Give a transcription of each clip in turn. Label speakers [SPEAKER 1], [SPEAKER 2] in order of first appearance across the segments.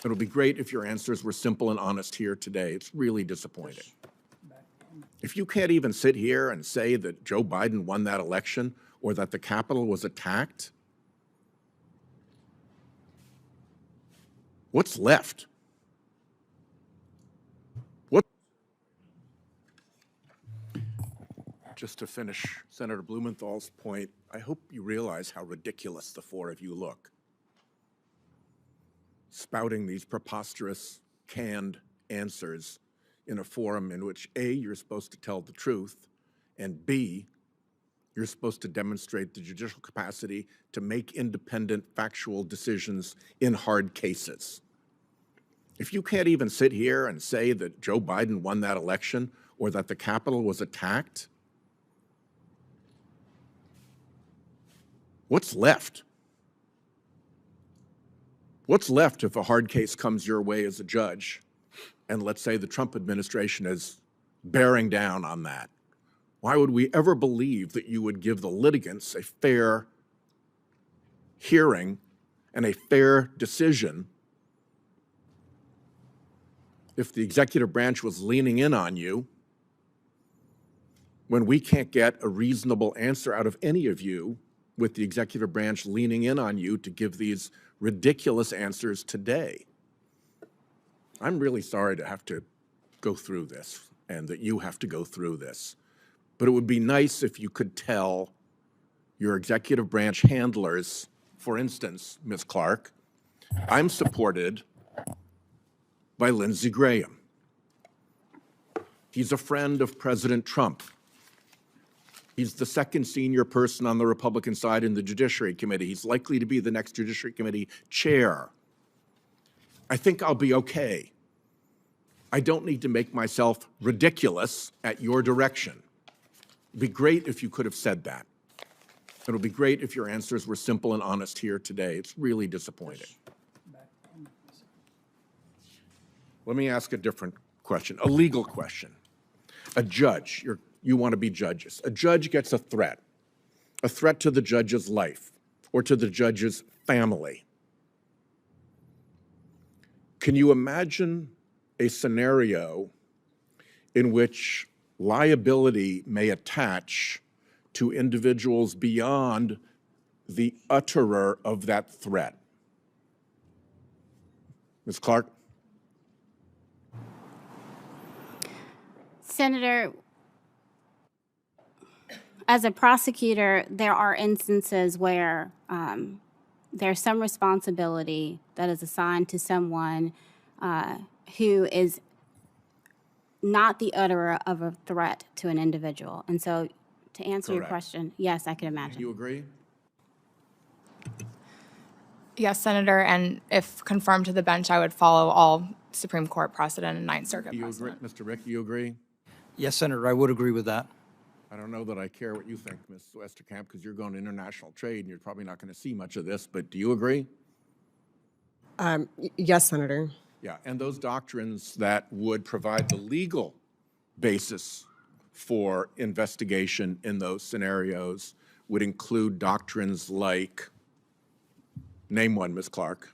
[SPEAKER 1] It'll be great if your answers were simple and honest here today. It's really disappointing. If you can't even sit here and say that Joe Biden won that election or that the Capitol was attacked, what's left? Just to finish Senator Blumenthal's point, I hope you realize how ridiculous the four of you look. Spouting these preposterous, canned answers in a forum in which A, you're supposed to tell the truth, and B, you're supposed to demonstrate the judicial capacity to make independent, factual decisions in hard cases. If you can't even sit here and say that Joe Biden won that election or that the Capitol was attacked, what's left? What's left if a hard case comes your way as a judge, and let's say the Trump administration is bearing down on that? Why would we ever believe that you would give the litigants a fair hearing and a fair decision if the executive branch was leaning in on you when we can't get a reasonable answer out of any of you with the executive branch leaning in on you to give these ridiculous answers today? I'm really sorry to have to go through this and that you have to go through this, but it would be nice if you could tell your executive branch handlers, for instance, Ms. Clark, I'm supported by Lindsey Graham. He's a friend of President Trump. He's the second senior person on the Republican side in the Judiciary Committee. He's likely to be the next Judiciary Committee chair. I think I'll be okay. I don't need to make myself ridiculous at your direction. It'd be great if you could have said that. It'll be great if your answers were simple and honest here today. It's really disappointing. Let me ask a different question, a legal question. A judge, you want to be judges. A judge gets a threat to the judge's life or to the judge's family. Can you imagine a scenario in which liability may attach to individuals beyond the utterer of that threat? Ms. Clark?
[SPEAKER 2] Senator, as a prosecutor, there are instances where there's some responsibility that is assigned to someone who is not the utterer of a threat to an individual. And so to answer your question, yes, I can imagine.
[SPEAKER 1] Do you agree?
[SPEAKER 3] Yes, Senator, and if confirmed to the bench, I would follow all Supreme Court precedent and Ninth Circuit precedent.
[SPEAKER 1] Mr. Rick, you agree?
[SPEAKER 4] Yes, Senator, I would agree with that.
[SPEAKER 1] I don't know that I care what you think, Ms. Westerkamp, because you're going to international trade and you're probably not going to see much of this, but do you agree?
[SPEAKER 5] Yes, Senator.
[SPEAKER 1] Yeah, and those doctrines that would provide the legal basis for investigation in those scenarios would include doctrines like, name one, Ms. Clark.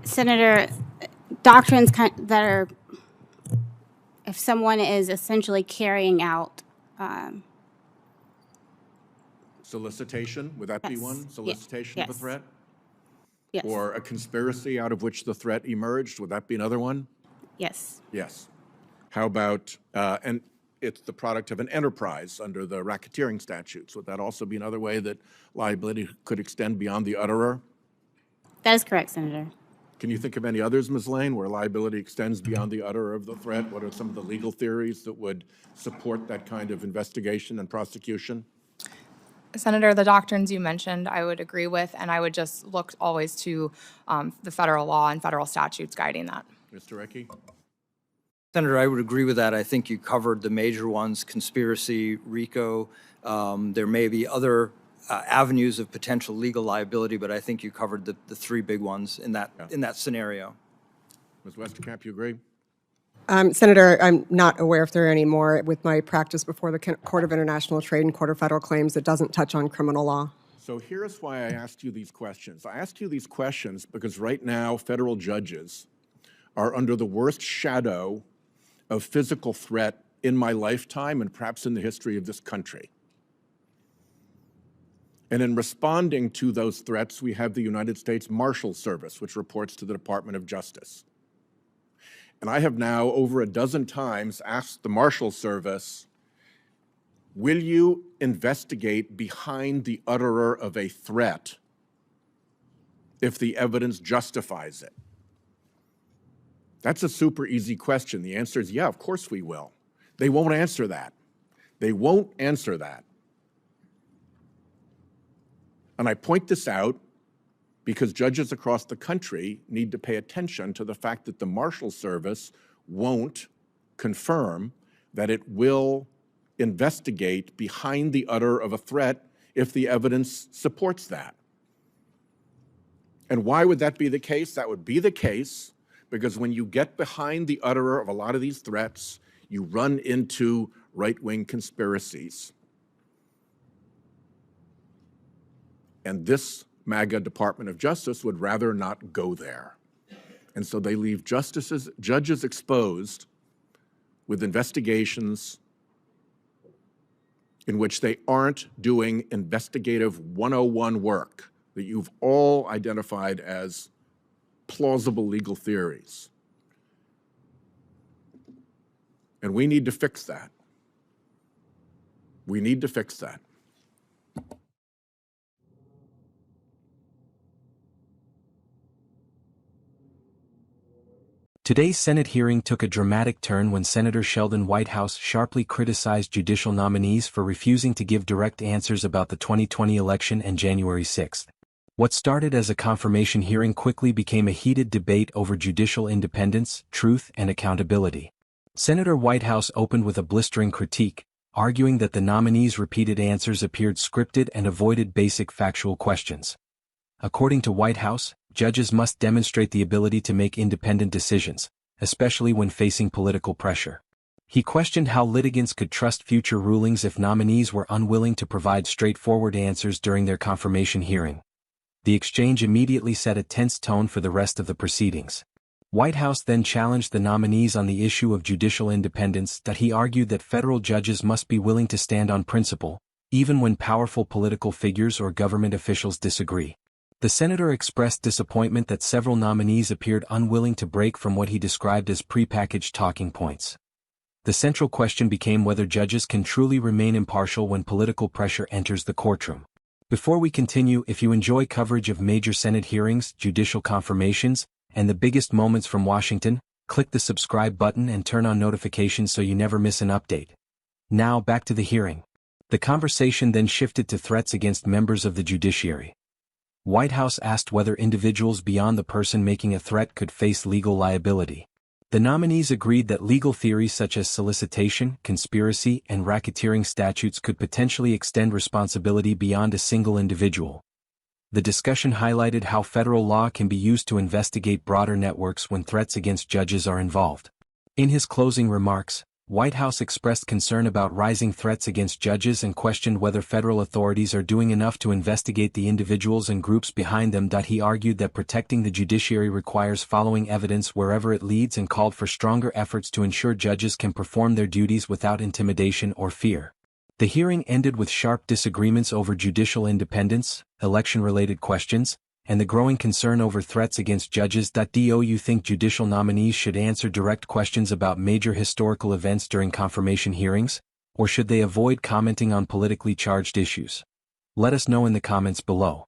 [SPEAKER 2] Senator, doctrines that are, if someone is essentially carrying out
[SPEAKER 1] solicitation, would that be one? Solicitation of a
[SPEAKER 2] Yes.
[SPEAKER 1] threat?
[SPEAKER 2] Yes.
[SPEAKER 1] Or a conspiracy out of which the threat emerged, would that be another one?
[SPEAKER 2] Yes.
[SPEAKER 1] Yes. How about, and it's the product of an enterprise under the racketeering statutes, would that also be another way that liability could extend beyond the utterer?
[SPEAKER 2] That is correct, Senator.
[SPEAKER 1] Can you think of any others, Ms. Lane, where liability extends beyond the utterer of the threat? What are some of the legal theories that would support that kind of investigation and prosecution?
[SPEAKER 3] Senator, the doctrines you mentioned, I would agree with, and I would just look always to the federal law and federal statutes guiding that.
[SPEAKER 1] Mr. Rickey?
[SPEAKER 4] Senator, I would agree with that. I think you covered the major ones, conspiracy, RICO. There may be other avenues of potential legal liability, but I think you covered the three big ones in that scenario.
[SPEAKER 1] Ms. Westerkamp, you agree?
[SPEAKER 5] Senator, I'm not aware if there are any more with my practice before the Court of International Trade and Court of Federal Claims that doesn't touch on criminal law.
[SPEAKER 1] So here's why I asked you these questions. I asked you these questions because right now federal judges are under the worst shadow of physical threat in my lifetime and perhaps in the history of this country. And in responding to those threats, we have the United States Marshal Service, which reports to the Department of Justice. And I have now over a dozen times asked the Marshal Service, will you investigate behind the utterer of a threat if the evidence justifies it? That's a super easy question. The answer is, yeah, of course we will. They won't answer that. They won't answer that. And I point this out because judges across the country need to pay attention to the fact that the Marshal Service won't confirm that it will investigate behind the utterer of a threat if the evidence supports that. And why would that be the case? That would be the case because when you get behind the utterer of a lot of these threats, you run into right-wing conspiracies. And this MAGA Department of Justice would rather not go there. And so they leave judges exposed with investigations in which they aren't doing investigative 101 work that you've all identified as plausible legal theories. And we need to fix that. We need to fix that.
[SPEAKER 6] Today's Senate hearing took a dramatic turn when Senator Sheldon Whitehouse sharply criticized judicial nominees for refusing to give direct answers about the 2020 election and January 6. What started as a confirmation hearing quickly became a heated debate over judicial independence, truth, and accountability. Senator Whitehouse opened with a blistering critique, arguing that the nominees' repeated answers appeared scripted and avoided basic factual questions. According to Whitehouse, judges must demonstrate the ability to make independent decisions, especially when facing political pressure. He questioned how litigants could trust future rulings if nominees were unwilling to provide straightforward answers during their confirmation hearing. The exchange immediately set a tense tone for the rest of the proceedings. Whitehouse then challenged the nominees on the issue of judicial independence that he argued that federal judges must be willing to stand on principle, even when powerful political figures or government officials disagree. The senator expressed disappointment that several nominees appeared unwilling to break from what he described as prepackaged talking points. The central question became whether judges can truly remain impartial when political pressure enters the courtroom. Before we continue, if you enjoy coverage of major Senate hearings, judicial confirmations, and the biggest moments from Washington, click the subscribe button and turn on notifications so you never miss an update. Now back to the hearing. The conversation then shifted to threats against members of the judiciary. Whitehouse asked whether individuals beyond the person making a threat could face legal liability. The nominees agreed that legal theories such as solicitation, conspiracy, and racketeering statutes could potentially extend responsibility beyond a single individual. The discussion highlighted how federal law can be used to investigate broader networks when threats against judges are involved. In his closing remarks, Whitehouse expressed concern about rising threats against judges and questioned whether federal authorities are doing enough to investigate the individuals and groups behind them. He argued that protecting the judiciary requires following evidence wherever it leads and called for stronger efforts to ensure judges can perform their duties without intimidation or fear. The hearing ended with sharp disagreements over judicial independence, election-related questions, and the growing concern over threats against judges. Do you think judicial nominees should answer direct questions about major historical events during confirmation hearings, or should they avoid commenting on politically charged issues? Let us know in the comments below.